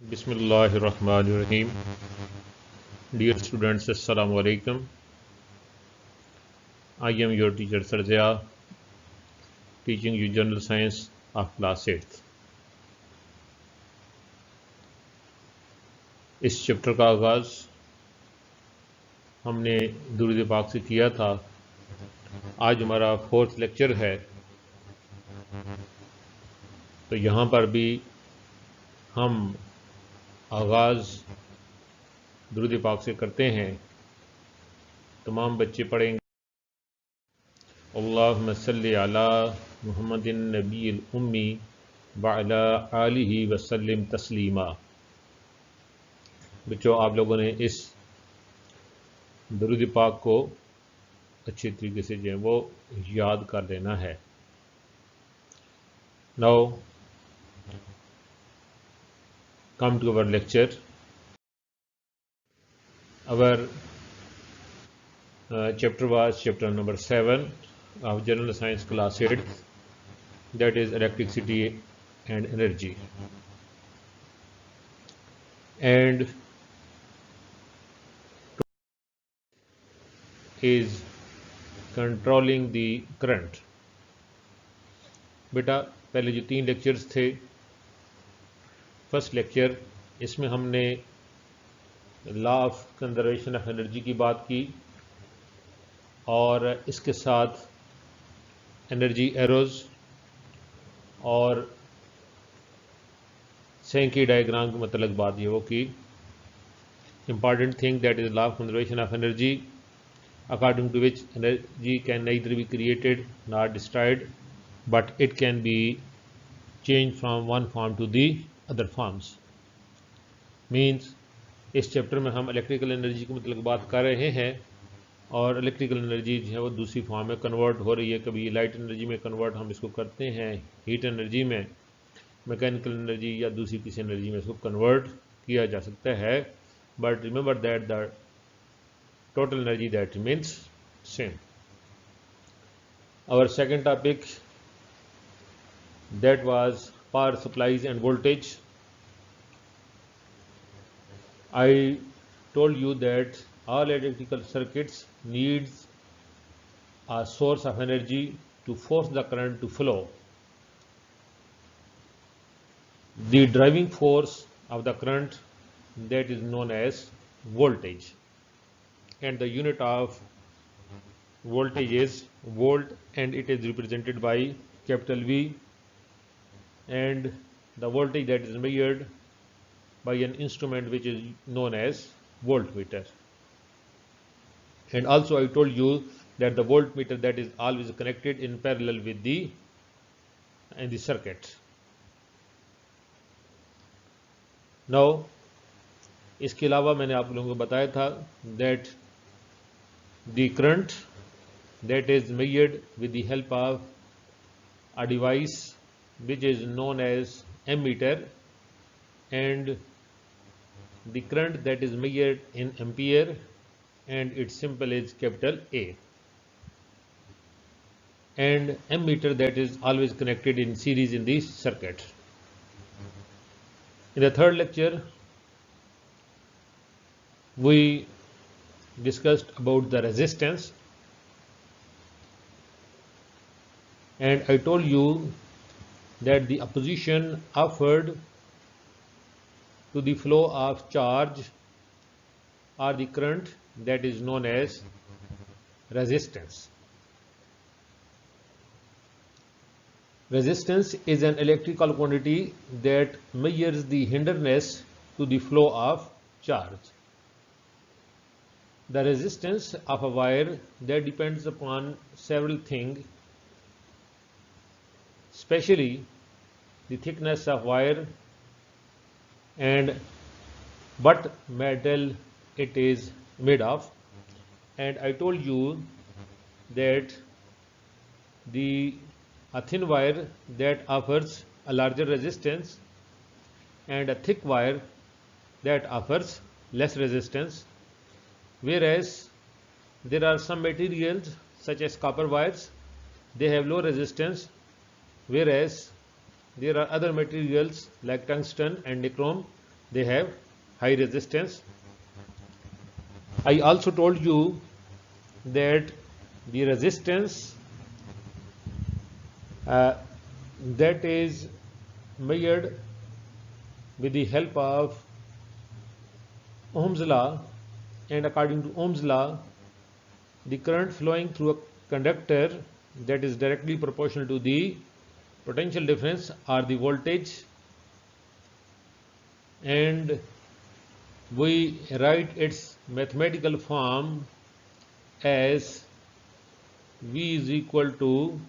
Bismillahirrahmanirrahim. Dear students, Assalamu alaikum. I am your teacher Sarjaya, teaching you General Science of Class 8th. इस chapter का आगाज़ हमने दुरूद पाक से किया था। आज हमारा 4th लेक्चर है, तो यहाँ पर भी हम आगाज़ दुरूद पाक से करते हैं। तमाम बच्चे पढ़ेंगे अल्लाहुम्मा सल्ली अला मुहम्मदिन नबील उम्मी व अला आलिहि व सल्लिम तस्लीमा। बच्चों, आप लोगों ने इस दुरूद पाक को अच्छे तरीके से जो है वो याद कर लेना है। Now come to our lecture. Our chapter was chapter number 7 of General Science Class 8, that is electricity and energy. And is controlling the current. बेटा, पहले जो 3 लेक्चर्स थे, फर्स्ट लेक्चर, इसमें हमने law of conservation of energy की बात की और इसके साथ एनर्जी एरोज और सैंकी डायग्राम के मतलब बात ये वो की। Important thing that is law of conservation of energy, according to which energy can neither be created nor destroyed, but it can be changed from one form to the other forms. Means इस chapter में हम electrical energy के मतलब बात कर रहे हैं और इलेक्ट्रिकल एनर्जी जो है वो दूसरी फॉर्म में कन्वर्ट हो रही है। कभी लाइट एनर्जी में कन्वर्ट हम इसको करते हैं, हीट एनर्जी में, मैकेनिकल एनर्जी या दूसरी किसी एनर्जी में इसको कन्वर्ट किया जा सकता है। But remember that the total energy that remains same. Our second topic that was power supplies and voltage. I told you that all electrical circuits needs a source of energy to force the current to flow. The driving force of the current, that is known as voltage, and the unit of voltage is volt, and it is represented by capital V, and the voltage that is measured by an instrument which is known as voltmeter. And also I told you that the voltmeter that is always connected in parallel with the circuit. Now इसके अलावा मैंने आप लोगों को बताया था that the current that is measured with the help of a device which is known as ammeter, and the current that is measured in ampere, and its symbol is capital A, and ammeter that is always connected in series in the circuit. In the third lecture we discussed about the resistance, and I told you that the opposition offered to the flow of charge or the current, that is known as resistance. Resistance is an electrical quantity that measures the hindrance to the flow of charge. The resistance of a wire that depends upon several things, especially the thickness of wire and what metal it is made of. And I told you that a thin wire that offers a larger resistance and a thick wire that offers less resistance, whereas there are some materials such as copper wires, they have low resistance, whereas there are other materials like tungsten and nichrome they have high resistance. I also told you that the resistance that is measured with the help of Ohm's law, and according to Ohm's law, the current flowing through a conductor that is directly proportional to the potential difference or the voltage, and we write its mathematical form as V is equal to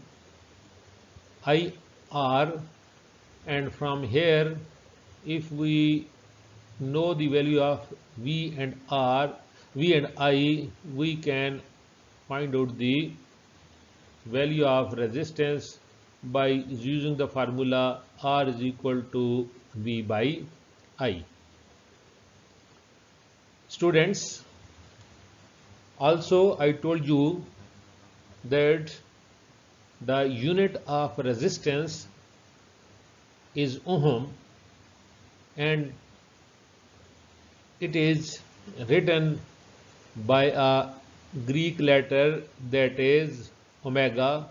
IR, and from here, if we know the value of V and I, we can find out the value of resistance by using the formula R is equal to V by I. Students, also I told you that the unit of resistance is ohm, and it is written by a Greek letter that is omega.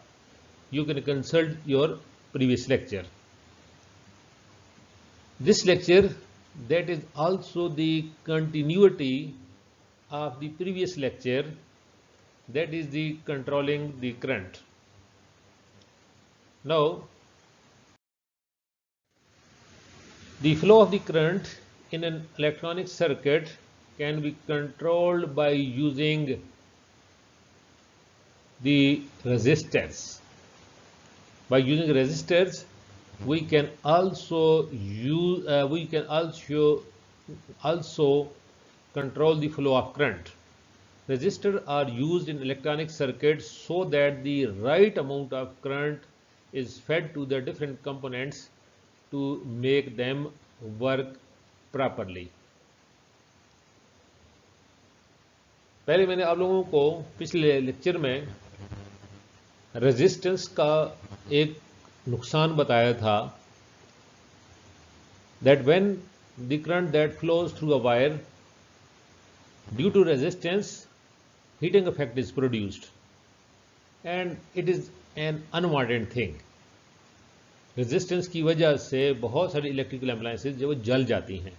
You can consult your previous lecture. This lecture, that is also the continuity of the previous lecture, that is the controlling the current. Now, the flow of the current in an electronic circuit can be controlled by using the resistors. By using resistors, we can also control the flow of current. Resistors are used in electronic circuits so that the right amount of current is fed to the different components to make them work properly. पहले मैंने आप लोगों को पिछले lecture में resistance का एक नुकसान बताया था, that when the current that flows through a wire, due to resistance, heating effect is produced, and it is an unwanted thing. Resistance की वजह से बहुत सारी इलेक्ट्रिकल अप्लायंसेज जो जल जाती हैं,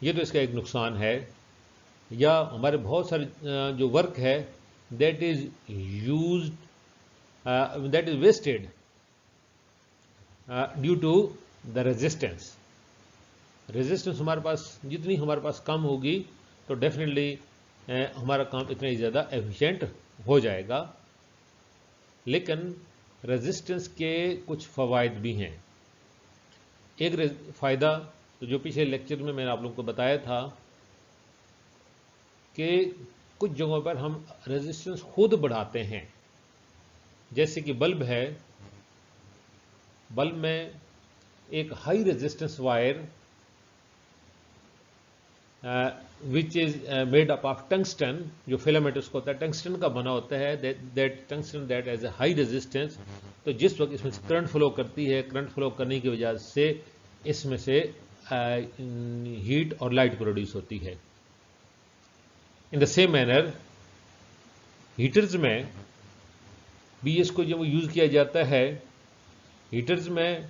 ये तो इसका एक नुकसान है। या हमारे बहुत सारे जो वर्क है that is used, that is wasted due to the resistance. Resistance हमारे पास जितनी हमारे पास कम होगी तो डेफिनेटली हमारा काम इतना ही ज़्यादा एफिशिएंट हो जाएगा। लेकिन रेजिस्टेंस के कुछ फ़वाइद भी हैं। एक फ़ायदा तो जो पिछले लेक्चर में मैंने आप लोगों को बताया था कि कुछ जगहों पर हम रेजिस्टेंस खुद बढ़ाते हैं। जैसे कि बल्ब है, बल्ब में एक high resistance wire which is made up of tungsten, जो फिलामेंट उसको होता है टंगस्टन का बना होता है, that tungsten that as a high resistance. तो जिस वक्त इसमें से करंट फ्लो करती है, करंट फ्लो करने की वजह से इसमें से हीट और लाइट प्रोड्यूस होती है। In the same manner heaters में भी इसको जब यूज़ किया जाता है, हीटर्स में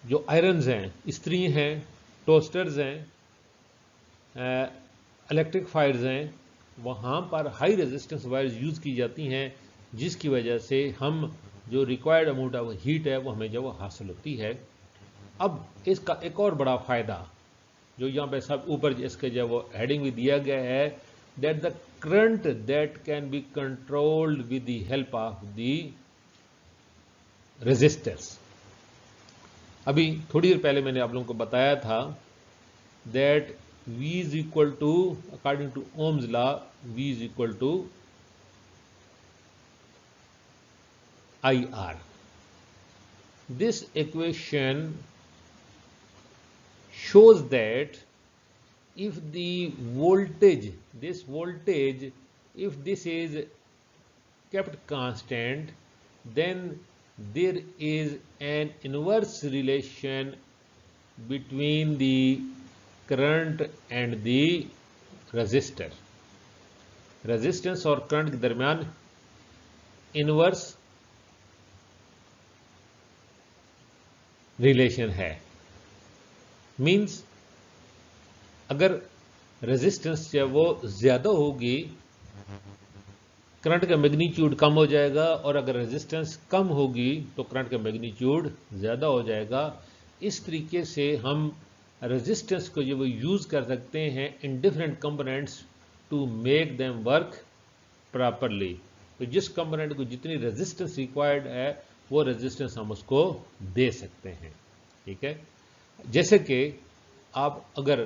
जो आयरन्स हैं, इस्त्री हैं, टोस्टर्स हैं, इलेक्ट्रिक फायर्स हैं, वहाँ पर हाई रेजिस्टेंस वायर्स यूज़ की जाती हैं, जिसकी वजह से हम जो रिक्वायर्ड अमाउंट ऑफ हीट है वो हमें जो हासिल होती है। अब इसका एक और बड़ा फ़ायदा जो यहाँ पे सब ऊपर इसके जो वो हेडिंग भी दिया गया है, that the current that can be controlled with the help of the resistors. अभी थोड़ी देर पहले मैंने आप लोगों को बताया था that V is equal to, according to Ohm's law, V is equal to IR. This equation shows that if the voltage, this voltage, if this is kept constant, then there is an inverse relation between the current and the register. Resistance और current के दरमियान inverse relation है। Means अगर resistance जो है वो ज़्यादा होगी, करंट का मैग्नीट्यूड कम हो जाएगा, और अगर रेजिस्टेंस कम होगी तो करंट का मैग्नीट्यूड ज़्यादा हो जाएगा। इस तरीके से हम रेजिस्टेंस को जो वो यूज़ कर सकते हैं in different components to make them work properly. तो जिस कंपोनेंट को जितनी रेजिस्टेंस रिक्वायर्ड है वो रेजिस्टेंस हम उसको दे सकते हैं। ठीक है, जैसे कि आप अगर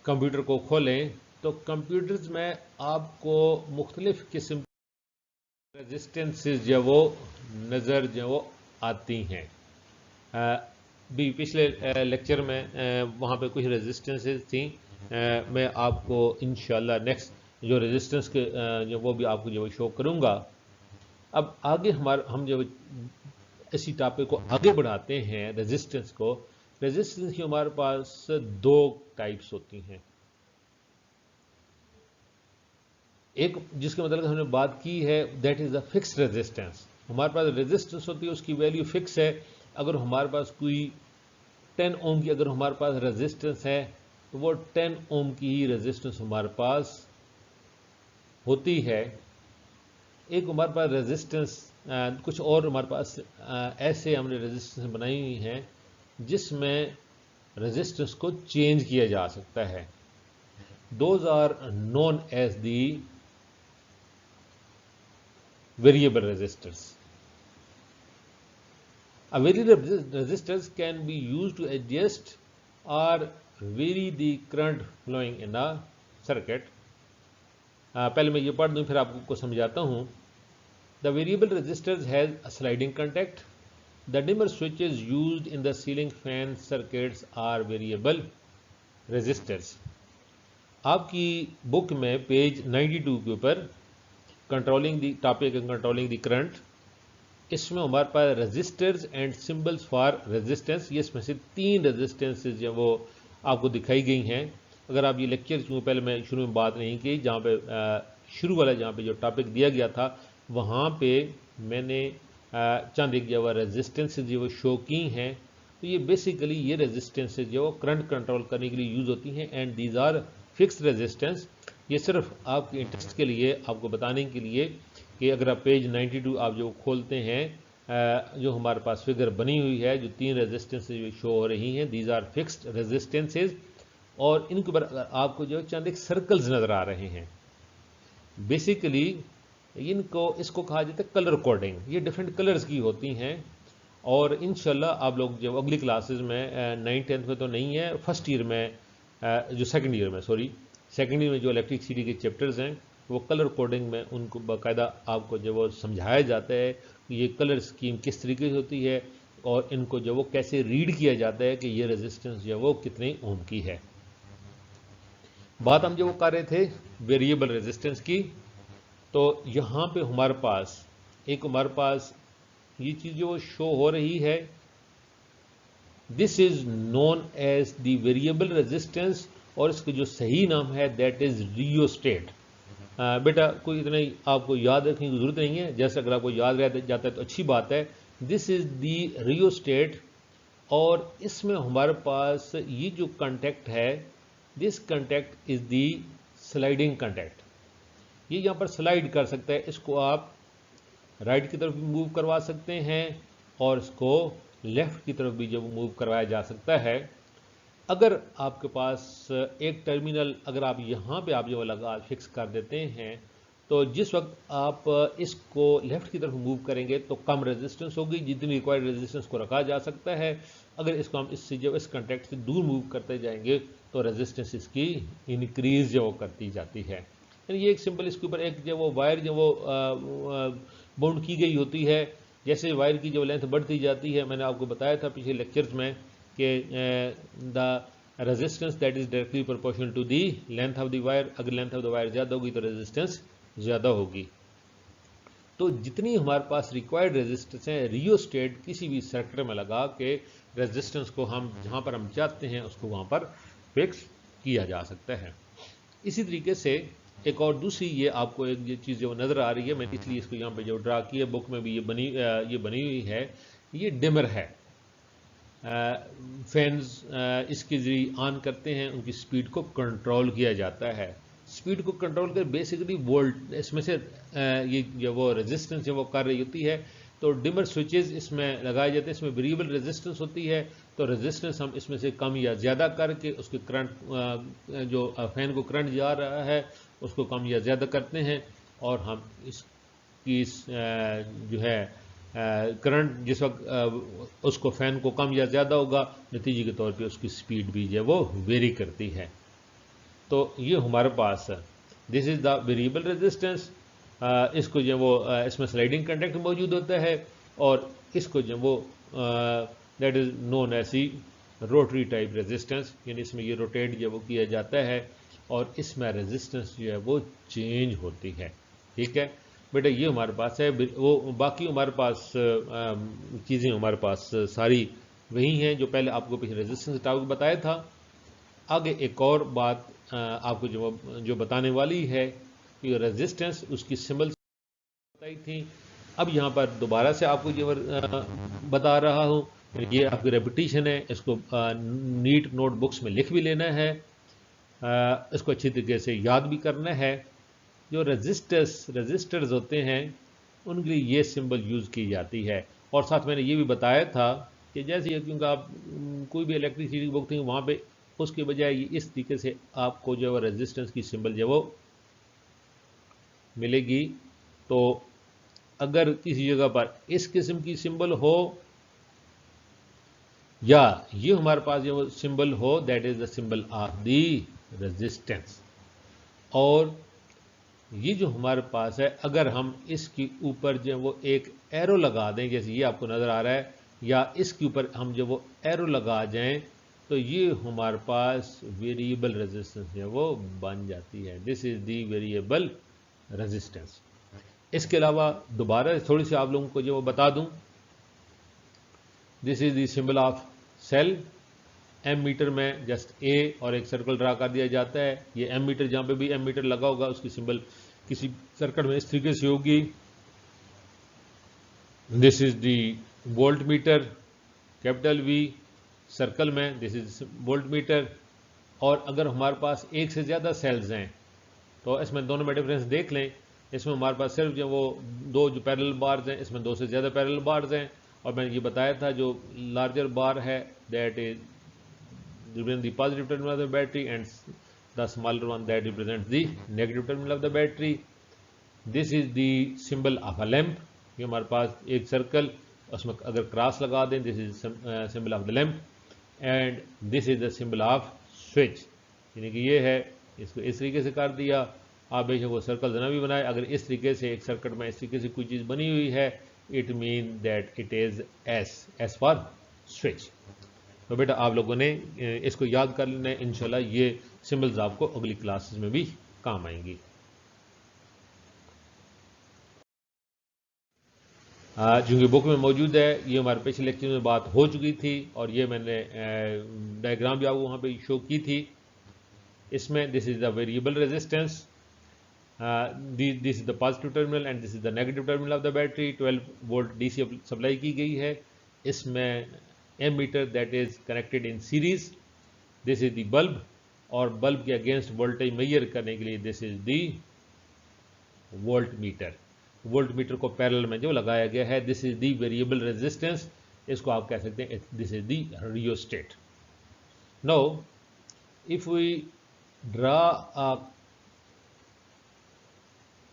कंप्यूटर को खोलें तो कंप्यूटर्स में आपको मुख्तलिफ किस्म की रेजिस्टेंसेस जो वो नज़र जो वो आती हैं। भी पिछले लेक्चर में वहाँ पे कुछ रेजिस्टेंसेस थी। मैं आपको इंशाल्लाह नेक्स्ट जो रेजिस्टेंस के जो वो भी आपको जो शो करूँगा। अब आगे हम जो इसी टॉपिक को आगे बढ़ाते हैं रेजिस्टेंस को। रेजिस्टेंस की हमारे पास दो टाइप्स होती हैं। एक जिसके मतलब हमने बात की है that is the fixed resistance. हमारे पास रेजिस्टेंस होती है, उसकी वैल्यू फिक्स है। अगर हमारे पास कोई 10 ओम की अगर हमारे पास रेजिस्टेंस है तो वो 10 ओम की ही रेजिस्टेंस हमारे पास होती है। एक हमारे पास रेजिस्टेंस कुछ और हमारे पास ऐसे हमने रेजिस्टेंस बनाई हुई हैं जिसमें रेजिस्टेंस को चेंज किया जा सकता है। Those are known as the variable resistors. A variable resistors can be used to adjust or vary the current flowing in a circuit. पहले मैं ये पढ़ दूं फिर आपको समझाता हूँ। The variable resistors has a sliding contact. The dimmer switches used in the ceiling fan circuits are variable resistors. आपकी बुक में पेज 92 के ऊपर controlling the topic controlling the current, इसमें हमारे पास resistors and symbols for resistance, ये इसमें से 3 रेजिस्टेंसेज जो वो आपको दिखाई गई हैं। अगर आप ये लेक्चर क्यों पहले मैं शुरू में बात नहीं की, जहाँ पे शुरू वाला जहाँ पे जो टॉपिक दिया गया था वहाँ पे मैंने चंद एक जो रेजिस्टेंसेज जो वो शो की हैं। तो ये बेसिकली ये रेजिस्टेंसेज जो करंट कंट्रोल करने के लिए यूज़ होती हैं and these are fixed resistance. ये सिर्फ आपके इंटरेस्ट के लिए आपको बताने के लिए कि अगर आप पेज 92 आप जो खोलते हैं जो हमारे पास फिगर बनी हुई है, जो 3 रेजिस्टेंसेज शो हो रही हैं, दीज आर फिक्स्ड रेजिस्टेंसेज, और इनके ऊपर आपको जो चंद एक सर्कल्स नज़र आ रहे हैं। बेसिकली इसको कहा जाता है कलर कोडिंग। ये डिफरेंट कलर्स की होती हैं और इंशाल्लाह आप लोग जो अगली क्लासेस में 9th-10th में तो नहीं है, फर्स्ट ईयर में जो सेकेंड ईयर में जो इलेक्ट्रिसिटी के चैप्टर्स हैं वो कलर कोडिंग में उनको बाकायदा आपको जो वो समझाया जाता है कि ये कलर स्कीम किस तरीके से होती है और इनको जो वो कैसे रीड किया जाता है कि ये रेजिस्टेंस जो वो कितने ओम की है। बात हम जो वो कर रहे थे वेरिएबल रेजिस्टेंस की। तो यहाँ पे हमारे पास ये चीज़ जो शो हो रही है, this is known as the variable resistance, और इसका जो सही नाम है दैट इज रियोस्टेट। बेटा कोई इतना ही आपको याद रखने की जरूरत नहीं है, जैसे अगर आपको याद रह जाता है तो अच्छी बात है। दिस इज द रियोस्टेट, और इसमें हमारे पास ये जो कॉन्टैक्ट है, this contact is the sliding contact. ये यहाँ पर स्लाइड कर सकता है, इसको आप राइट की तरफ भी मूव करवा सकते हैं और इसको लेफ्ट की तरफ भी जब मूव करवाया जा सकता है। अगर आपके पास एक टर्मिनल अगर आप यहाँ पे आप जो लगा फिक्स कर देते हैं तो जिस वक्त आप इसको लेफ्ट की तरफ मूव करेंगे तो कम रेजिस्टेंस होगी, जितनी रिक्वायर्ड रेजिस्टेंस को रखा जा सकता है। अगर इसको हम इससे जब इस कॉन्टैक्ट से दूर मूव करते जाएंगे तो रेजिस्टेंस इसकी इंक्रीज जो करती जाती है। यानी ये एक सिंपल इसके ऊपर एक जो वो वायर जो वो बाउंड की गई होती है। जैसे वायर की जो लेंथ बढ़ती जाती है, मैंने आपको बताया था पिछले लेक्चर्स में कि the resistance that is directly proportional to the length of the wire. अगर लेंथ ऑफ द वायर ज़्यादा होगी तो रेजिस्टेंस ज़्यादा होगी। तो जितनी हमारे पास रिक्वायर्ड रेजिस्टेंस है, रियोस्टेट किसी भी सर्किट में लगा के रेजिस्टेंस को हम जहाँ पर हम चाहते हैं उसको वहाँ पर फिक्स किया जा सकता है। इसी तरीके से एक और दूसरी ये आपको एक ये चीज़ जो नज़र आ रही है, मैंने इसलिए इसको यहाँ पे जो ड्रा की है, बुक में भी ये बनी हुई है, ये डिमर है। फैंस इसके ज़रिए ऑन करते हैं, उनकी स्पीड को कंट्रोल किया जाता है। स्पीड को कंट्रोल कर बेसिकली वोल्ट इसमें से ये जो वो रेजिस्टेंस जो वो कर रही होती है, तो डिमर स्विचेस इसमें लगाए जाते हैं, इसमें वेरिएबल रेजिस्टेंस होती है, तो रेजिस्टेंस हम इसमें से कम या ज़्यादा करके उसके करंट जो फैन को करंट जा रहा है उसको कम या ज़्यादा करते हैं, और हम इसकी जो है करंट जिस वक्त उसको फैन को कम या ज़्यादा होगा, नतीजे के तौर पे उसकी स्पीड भी जो है वो वेरी करती है। तो ये हमारे पास this is the variable resistance. इसको जो वो इसमें स्लाइडिंग कंडक्ट मौजूद होता है, और इसको जो वो that is known as C rotary type resistance, यानी इसमें ये रोटेट जो वो किया जाता है और इसमें रेजिस्टेंस जो है वो चेंज होती है। ठीक है बेटा, ये हमारे पास है। वो बाकी हमारे पास चीज़ें हमारे पास सारी वही हैं जो पहले आपको पीछे रेजिस्टेंस टॉपिक बताया था। आगे एक और बात आपको जो बताने वाली है कि रेजिस्टेंस उसकी सिंबल बताई थी। अब यहाँ पर दोबारा से आपको जो बता रहा हूँ, ये आपकी रेपिटेशन है, इसको नीट नोटबुक्स में लिख भी लेना है, इसको अच्छी तरीके से याद भी करना है। जो रजिस्टर्स होते हैं उनके लिए ये सिंबल यूज़ की जाती है। और साथ मैंने ये भी बताया था कि जैसे क्योंकि आप कोई भी इलेक्ट्रिसिटी की बुक थी वहाँ पे उसके बजाय इस तरीके से आपको जो है रेजिस्टेंस की सिंबल जो वो मिलेगी। तो अगर किसी जगह पर इस किस्म की सिंबल हो या ये हमारे पास जो सिंबल हो, that is the symbol of the resistance. और ये जो हमारे पास है, अगर हम इसके ऊपर जो वो एक एरो लगा दें, जैसे ये आपको नज़र आ रहा है, या इसके ऊपर हम जो वो एरो लगा जाएं, तो ये हमारे पास वेरिएबल रेजिस्टेंस है वो बन जाती है। This is the variable resistance. इसके अलावा दोबारा थोड़ी सी आप लोगों को जो बता दूं, this is the symbol of cell. Ammeter में जस्ट ए और एक सर्कल ड्रा कर दिया जाता है। ये एम मीटर, जहाँ पे भी एम मीटर लगा होगा उसकी सिंबल किसी सर्कल में इस तरीके से होगी। This is the volt meter, capital V circle में, दिस इज वोल्ट मीटर। और अगर हमारे पास एक से ज़्यादा सेल्स हैं तो इसमें दोनों में डिफरेंस देख लें। इसमें हमारे पास सिर्फ जो वो दो जो पैरेलल बार्स हैं, इसमें दो से ज़्यादा पैरेलल बार्स हैं। और मैंने ये बताया था जो लार्जर बार है that is represent the positive terminal of the battery, and the smaller one that represents the negative terminal of the battery. This is the symbol of a lamp. ये हमारे पास एक सर्कल, उसमें अगर क्रॉस लगा दें, this is symbol of the lamp, and this is the symbol off switch. यानी कि ये है, इसको इस तरीके से कर दिया। आप बेशक वो सर्कल ना भी बनाए, अगर इस तरीके से एक सर्किट में इस तरीके से कोई चीज़ बनी हुई है, it mean that it is S for switch. तो बेटा आप लोगों ने इसको याद कर लेना है, इंशाल्लाह ये सिंबल्स आपको अगली क्लासेस में भी काम आएंगी। चूँकि बुक में मौजूद है, ये हमारे पिछले लेक्चर में बात हो चुकी थी और ये मैंने डायग्राम भी आपको वहाँ पे शो की थी। इसमें this is the variable resistance, this is the positive terminal and this is the negative terminal of the battery. 12 volt DC supply की गई है। इसमें ammeter that is connected in series, this is the bulb, और bulb के against voltage measure करने के लिए this is the voltmeter. Voltmeter को पैरेलल में जो लगाया गया है, this is the variable resistance. इसको आप कह सकते हैं this is the rheostat. Now if we draw a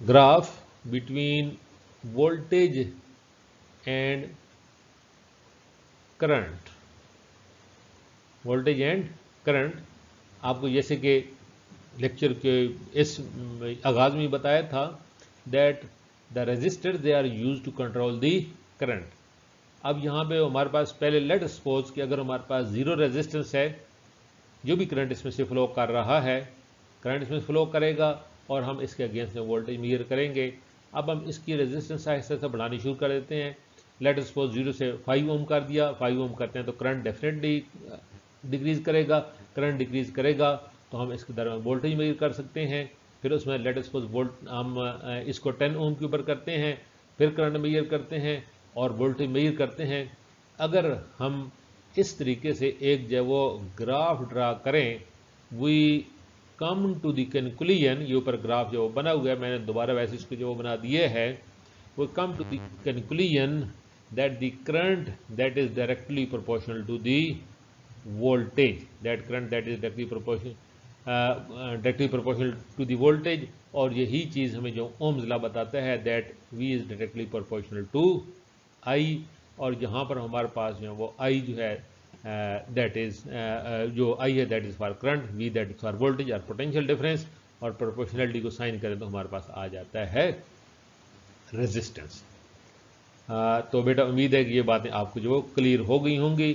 graph between voltage and current, voltage and current, आपको जैसे कि लेक्चर के इस आगाज में बताया था that the resistor they are use to control the current. अब यहाँ पे हमारे पास पहले लेट सपोज कि अगर हमारे पास जीरो रेजिस्टेंस है, जो भी करंट इसमें से फ्लो कर रहा है, करंट इसमें फ्लो करेगा और हम इसके अगेंस्ट में वोल्टेज मेजर करेंगे। अब हम इसकी रेजिस्टेंस आहिस्ता से बढ़ानी शुरू कर देते हैं। लेट सपोज 0 से 5 ओम कर दिया, 5 ओम करते हैं तो करंट डेफिनेटली डिक्रीज़ करेगा, करंट डिक्रीज़ करेगा, तो हम इसके दरमियान वोल्टेज मेजर कर सकते हैं। फिर उसमें लेट अस सपोज वोल्ट हम इसको 10 ओम के ऊपर करते हैं, फिर करंट मेजर करते हैं और वोल्टेज मेजर करते हैं। अगर हम इस तरीके से एक जो वो ग्राफ ड्रा करें, we come to the conclusion, ये ऊपर ग्राफ जो बना हुआ है, मैंने दोबारा वैसे इसको जो बना दिए है, we come to the conclusion that the current that is directly proportional to the voltage, that current that is directly proportional to the voltage, और यही चीज़ हमें जो ओम्स लॉ बताता है that V is directly proportional to I, और यहाँ पर हमारे पास जो है वो I जो है that is जो I है that is for current, V that is for voltage और potential difference, और proportionality को साइन करें तो हमारे पास आ जाता है रेजिस्टेंस। तो बेटा उम्मीद है कि ये बातें आपको जो क्लियर हो गई होंगी।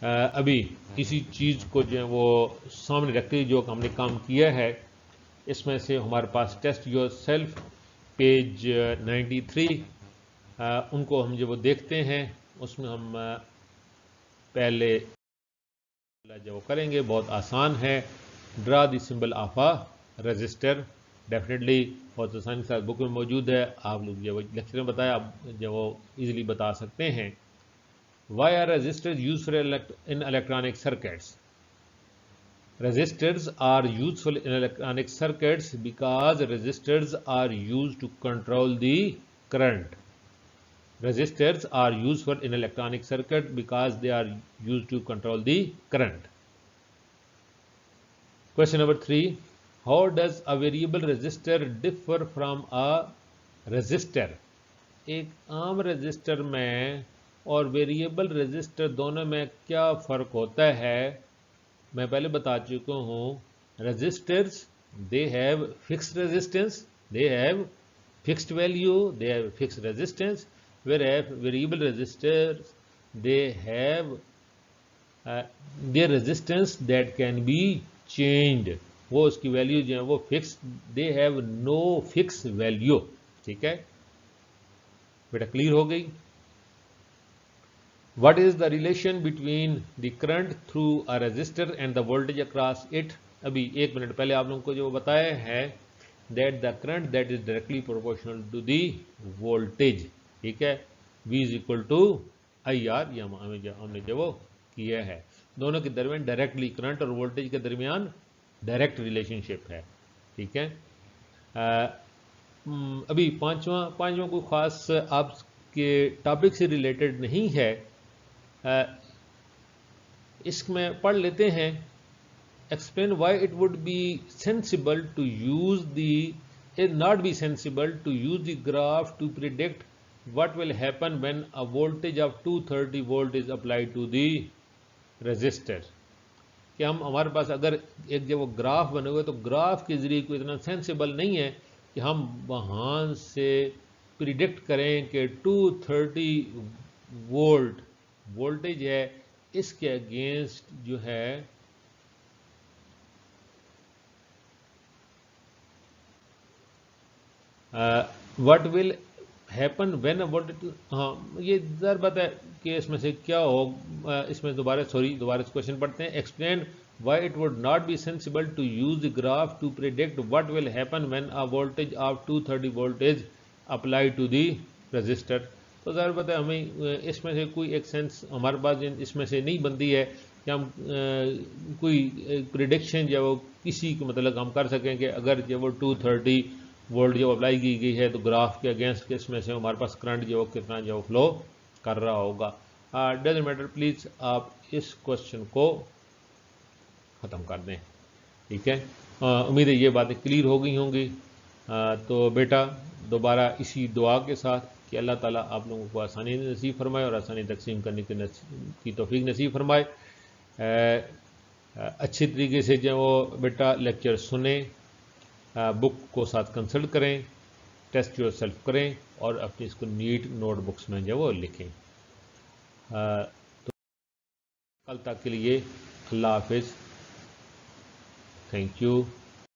अभी इसी चीज़ को जो है वो सामने रखते हुए जो हमने काम किया है, इसमें से हमारे पास टेस्ट योर सेल्फ पेज 93, उनको हम जो वो देखते हैं, उसमें हम पहले जो वो करेंगे बहुत आसान है। Draw the symbol of a resistor, definitely बहुत आसानी के साथ बुक में मौजूद है, आप लोग जो लेक्चर में बताया आप जो वो इजीली बता सकते हैं। Why are resistors use for in electronic circuits? Resistors are useful in electronic circuits because resistors are used to control the current. Resistors are useful in electronic circuit because they are used to control the current. Question number 3. How does a variable resistor differ from a resistor? एक आम register में और variable resistor दोनों में क्या फ़र्क होता है? मैं पहले बता चुका हूँ, resistors they have fixed resistance, they have fixed value, they have fixed resistance, whereas variable resistors they have their resistance that can be changed, वो उसकी वैल्यू जो है वो fix, they have no fix value. ठीक है बेटा, clear हो गई? What is the relation between the current through a resistor and the voltage across it? अभी 1 मिनट पहले आप लोगों को जो बताया है that the current that is directly proportional to the voltage, ठीक है, V is equal to IR, ये हमने जो वो किया है, दोनों के दरमियान डायरेक्टली करंट और वोल्टेज के दरमियान डायरेक्ट रिलेशनशिप है। ठीक है, अभी पांचवा कोई ख़ास आपके टॉपिक से रिलेटेड नहीं है, इसमें पढ़ लेते हैं। Explain why it would be sensible to use the not be sensible to use the graph to predict what will happen when a voltage of 230 volt is applied to the resistor. कि हम हमारे पास अगर एक जब वो graph बने हुए तो ग्राफ के जरिए कोई इतना सेंसिबल नहीं है कि हम वहाँ से प्रिडिक्ट करें कि 230 वोल्ट वोल्टेज है, इसके अगेंस्ट जो है what will happen when voltage, हाँ ये ज़रूर बात है कि इसमें से क्या हो, इसमें दोबारा क्वेश्चन पढ़ते हैं। Explain why it would not be sensible to use the graph to predict what will happen when a voltage of 230 volt is apply to the resistor. तो ज़रूर बात है हमें इसमें से कोई एक सेंस हमारे पास इसमें से नहीं बनती है कि हम कोई प्रिडिक्शन जो वो किसी को मतलब हम कर सकें कि अगर जो वो 230 वोल्ट जो अप्लाई की गई है तो ग्राफ के अगेंस्ट इसमें से हमारे पास करंट जो कितना जो फ्लो कर रहा होगा। डजंट मैटर, प्लीज़ आप इस क्वेश्चन को ख़त्म कर दें। ठीक है, उम्मीद है ये बातें क्लियर हो गई होंगी। तो बेटा दोबारा इसी दुआ के साथ कि अल्लाह ताला आप लोगों को आसानी नसीब फरमाए और आसानी तकसीम करने की तौफीक नसीब फरमाए। अच्छी तरीके से जो वो बेटा लेक्चर सुने, बुक को साथ कंसल्ट करें, टेस्ट योर सेल्फ करें और अपनी इसको नीट नोटबुक्स में जो वो लिखें। तो कल तक के लिए अल्लाह हाफिज़, थैंक यू।